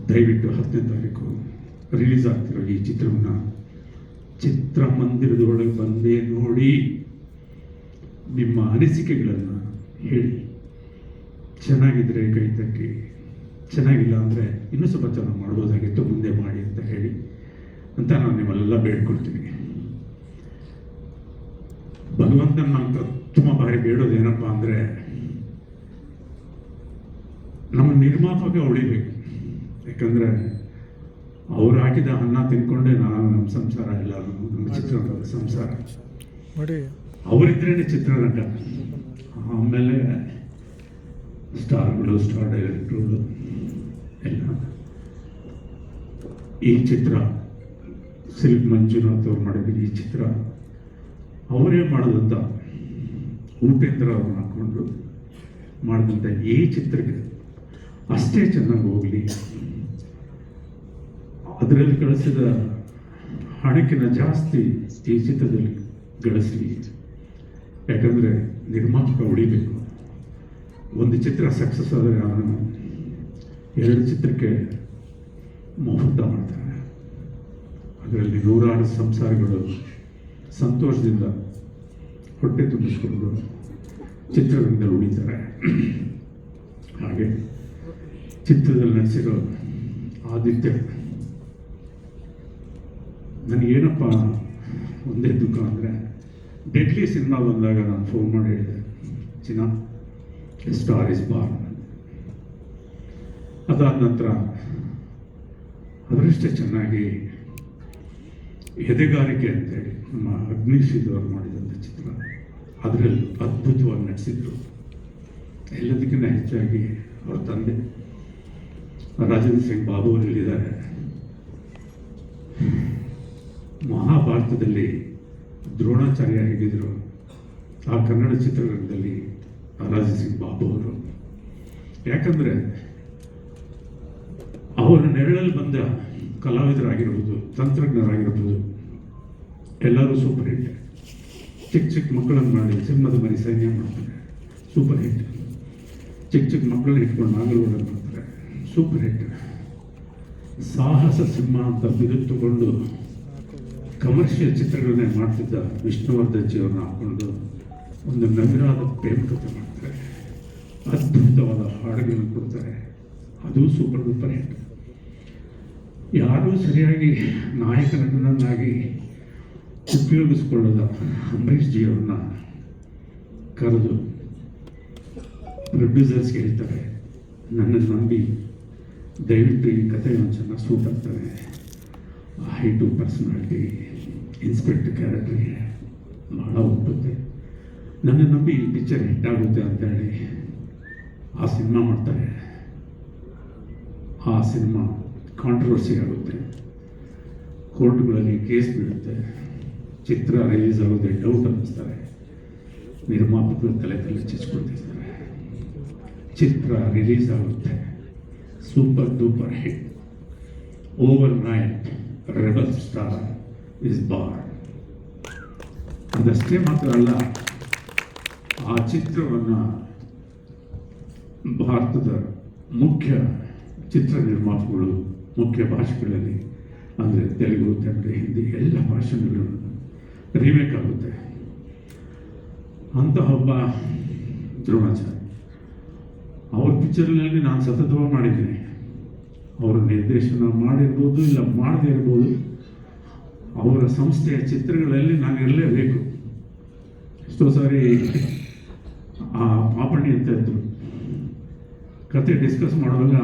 ದಯವಿಟ್ಟು 10ನೇ ತಾರೀಕು ರಿಲೀಸ್ ಆಗ್ತಿರೋ ಈ ಚಿತ್ರವನ್ನು ಚಿತ್ರಮಂದಿರದೊಳಗೆ ಬಂದೇ ನೋಡಿ, ನಿಮ್ಮ ಅನಿಸಿಕೆಗಳನ್ನು ಹೇಳಿ. ಚೆನ್ನಾಗಿದ್ದರೆ ಕೈ ತಟ್ಟಿ, ಚೆನ್ನಾಗಿಲ್ಲ ಅಂದರೆ ಇನ್ನೂ ಸ್ವಲ್ಪ ಚೆನ್ನಾಗಿ ಮಾಡ್ಬೋದಾಗಿತ್ತು, ಮುಂದೆ ಮಾಡಿ ಅಂತ ಹೇಳಿ ಅಂತ ನಾನು ನಿಮ್ಮೆಲ್ಲ ಬೇಡ್ಕೊಳ್ತೀನಿ. ಭಗವಂತನ ನಾನು ತುಂಬ ಬಾರಿ ಬೇಡೋದೇನಪ್ಪ ಅಂದರೆ, ನಮ್ಮ ನಿರ್ಮಾಪಕ ಉಳಿಬೇಕು. ಯಾಕಂದರೆ ಅವ್ರು ಹಾಕಿದ ಅನ್ನ ತಿನ್ಕೊಂಡೆ ನಮ್ಮ ಸಂಸಾರ ಎಲ್ಲ, ನಮ್ಮ ಚಿತ್ರರಂಗದ ಸಂಸಾರ. ಅವರಿದ್ರೇ ಚಿತ್ರರಂಗ. ಆಮೇಲೆ ಸ್ಟಾರ್ಗಳು, ಸ್ಟಾರ್ ಡೈರೆಕ್ಟ್ರುಗಳು ಎಲ್ಲ. ಈ ಚಿತ್ರ ಸಿಲ್ಕ್ ಮಂಜುನಾಥ್ ಅವ್ರು ಮಾಡಿದ ಈ ಚಿತ್ರ ಅವರೇ ಮಾಡಿದಂಥ, ಉಪೇಂದ್ರ ಅವ್ರನ್ನ ಹಾಕ್ಕೊಂಡು ಮಾಡಿದಂಥ ಈ ಚಿತ್ರಕ್ಕೆ ಅಷ್ಟೇ ಚೆನ್ನಾಗಿ ಹೋಗಲಿ, ಅದರಲ್ಲಿ ಗಳಿಸಿದ ಹಣಕ್ಕಿಂತ ಜಾಸ್ತಿ ಈ ಚಿತ್ರದಲ್ಲಿ ಗಳಿಸಲಿ. ಯಾಕಂದರೆ ನಿರ್ಮಾಪಕ ಉಳಿಬೇಕು. ಒಂದು ಚಿತ್ರ ಸಕ್ಸಸ್ ಆದರೆ ಅವನು 2 ಚಿತ್ರಕ್ಕೆ ಮುಹೂರ್ತ ಮಾಡ್ತಾನೆ. ಅದರಲ್ಲಿ ನೂರಾರು ಸಂಸಾರಗಳು ಸಂತೋಷದಿಂದ ಹೊಟ್ಟೆ ತುಂಬಿಸ್ಕೊಂಡು ಚಿತ್ರರಂಗದಲ್ಲಿ ಉಳಿತಾರೆ. ಹಾಗೆ ಚಿತ್ರದಲ್ಲಿ ನಡೆಸಿರೋ ಆದಿತ್ಯ, ನನಗೇನಪ್ಪ ಒಂದೇ ದುಃಖ ಅಂದರೆ, ಡೆಡ್ಲಿ ಸಿನಿಮಾ ಬಂದಾಗ ನಾನು ಫೋನ್ ಮಾಡಿ ಹೇಳಿದೆ, ಚಿನ್ನ ಸ್ಟಾರ್ ಇಸ್ ಬಾರ್ನ್. ಅದಾದ ನಂತರ ಅದರಷ್ಟೇ ಚೆನ್ನಾಗಿ ಎದೆಗಾರಿಕೆ ಅಂತೇಳಿ ನಮ್ಮ ಅಗ್ನಿಶೀಲವರು ಮಾಡಿದಂಥ ಚಿತ್ರ, ಅದರಲ್ಲಿ ಅದ್ಭುತವಾಗಿ ನಡೆಸಿದ್ರು. ಎಲ್ಲದಕ್ಕಿಂತ ಹೆಚ್ಚಾಗಿ ಅವ್ರ ತಂದೆ ರಾಜೇಂದ್ರ ಸಿಂಗ್ ಬಾಬು ಅವರಲ್ಲಿದ್ದಾರೆ. ಮಹಾಭಾರತದಲ್ಲಿ ದ್ರೋಣಾಚಾರ್ಯ ಹೇಗಿದ್ರು, ಆ ಕನ್ನಡ ಚಿತ್ರರಂಗದಲ್ಲಿ ರಾಜೇಂದ್ರ ಸಿಂಗ್ ಬಾಬು ಅವರು. ಯಾಕಂದರೆ ಅವರ ನೆರಳಲ್ಲಿ ಬಂದ ಕಲಾವಿದರಾಗಿರ್ಬೋದು, ತಂತ್ರಜ್ಞರಾಗಿರ್ಬೋದು, ಎಲ್ಲರೂ ಸೂಪರ್ ಹಿಟ್. ಚಿಕ್ಕ ಚಿಕ್ಕ ಮಕ್ಕಳನ್ನು ಮಾಡಿ ಸಿಂಹದ ಮರಿ ಸೈನ್ಯ ಮಾಡ್ತಾರೆ, ಸೂಪರ್ ಹಿಟ್. ಚಿಕ್ಕ ಚಿಕ್ಕ ಮಕ್ಕಳನ್ನ ಇಟ್ಕೊಂಡು ನಾಗಲೂರಲ್ಲಿ ಮಾಡ್ತಾರೆ, ಸೂಪರ್ ಹಿಟ್. ಸಾಹಸ ಸಿಂಹ ಅಂತ ಬಿರುದು ತಗೊಂಡು ಕಮರ್ಷಿಯಲ್ ಚಿತ್ರಗಳನ್ನೇ ಮಾಡ್ತಿದ್ದ ವಿಷ್ಣುವರ್ಧನ್ ಜಿಯವ್ರನ್ನ ಹಾಕ್ಕೊಂಡು ಒಂದು ನವಿರಾದ ಪ್ರೇಮ ಕಥೆ ಮಾಡ್ತಾರೆ, ಅದ್ಭುತವಾದ ಹಾಡುಗಳನ್ನು ಕೊಡ್ತಾರೆ, ಅದು ಸೂಪರ್ ಡೂಪರ್ ಹಿಟ್. ಯಾರೂ ಸರಿಯಾಗಿ ನಾಯಕ ನಟನನ್ನಾಗಿ ಉಪಯೋಗಿಸ್ಕೊಳ್ಳೋದ ಅಂಬರೀಷ್ ಜಿಯವ್ರನ್ನ ಕರೆದು ಪ್ರೊಡ್ಯೂಸರ್ಸ್ಗೆ ಹೇಳ್ತಾರೆ, ನನ್ನನ್ನು ನಂಬಿ ದಯವಿಟ್ಟು ಈ ಕಥೆ ಒಂದು ಚೆನ್ನಾಗಿ ಸೂಟ್ ಆಗ್ತವೆ, ಹೈಟು ಪರ್ಸನಾಲಿಟಿ, ಇನ್ಸ್ಪೆಕ್ಟರ್ ಕ್ಯಾರೆಕ್ಟರ್ಗೆ ಭಾಳ ಒಪ್ಪುತ್ತೆ, ನನ್ನ ನಂಬಿ ಈ ಪಿಕ್ಚರ್ ಹಿಟ್ ಆಗುತ್ತೆ ಅಂತೇಳಿ ಆ ಸಿನಿಮಾ ಮಾಡ್ತಾರೆ. ಆ ಸಿನಿಮಾ ಕಾಂಟ್ರವರ್ಸಿ ಆಗುತ್ತೆ, ಕೋರ್ಟ್ಗಳಲ್ಲಿ ಕೇಸ್ ಬೀಳುತ್ತೆ, ಚಿತ್ರ ರಿಲೀಸ್ ಆಗೋದೇ ಡೌಟ್ ಅನ್ನಿಸ್ತಾರೆ, ನಿರ್ಮಾಪಕರು ತಲೆ ಚಿಚ್ಕೊಳ್ತಿರ್ತಾರೆ. ಚಿತ್ರ ರಿಲೀಸ್ ಆಗುತ್ತೆ, super duper hit. Over night rebel star is Born. ಅದಷ್ಟೇ ಮಾತ್ರ ಅಲ್ಲ, ಆ ಚಿತ್ರವನ್ನು ಭಾರತದ ಮುಖ್ಯ ಚಿತ್ರ ನಿರ್ಮಾಪಕರು ಮುಖ್ಯ ಭಾಷೆಗಳಲ್ಲಿ, ಅಂದರೆ ತೆಲುಗು, ತಮಿಳು, ಹಿಂದಿ ಎಲ್ಲ ಭಾಷೆಗಳನ್ನು ರೀಮೇಕ್ ಆಗುತ್ತೆ. ಅಂತ ಒಬ್ಬ ದ್ರೋಣಾಚಾರ್ಯ, ಅವ್ರ ಪಿಕ್ಚರ್ನಲ್ಲಿ ನಾನು ಸತತವಾಗಿ ಮಾಡಿದ್ದೀನಿ. ಅವರ ನಿರ್ದೇಶನ ಮಾಡಿರ್ಬೋದು, ಇಲ್ಲ ಮಾಡದೇ ಇರ್ಬೋದು, ಅವರ ಸಂಸ್ಥೆಯ ಚಿತ್ರಗಳಲ್ಲಿ ನಾನು ಇರಲೇಬೇಕು. ಎಷ್ಟೋ ಸಾರಿ ಆ ಪಾಪಣ್ಣಿ ಅಂತ ಇದ್ರು, ಕತೆ ಡಿಸ್ಕಸ್ ಮಾಡುವಾಗ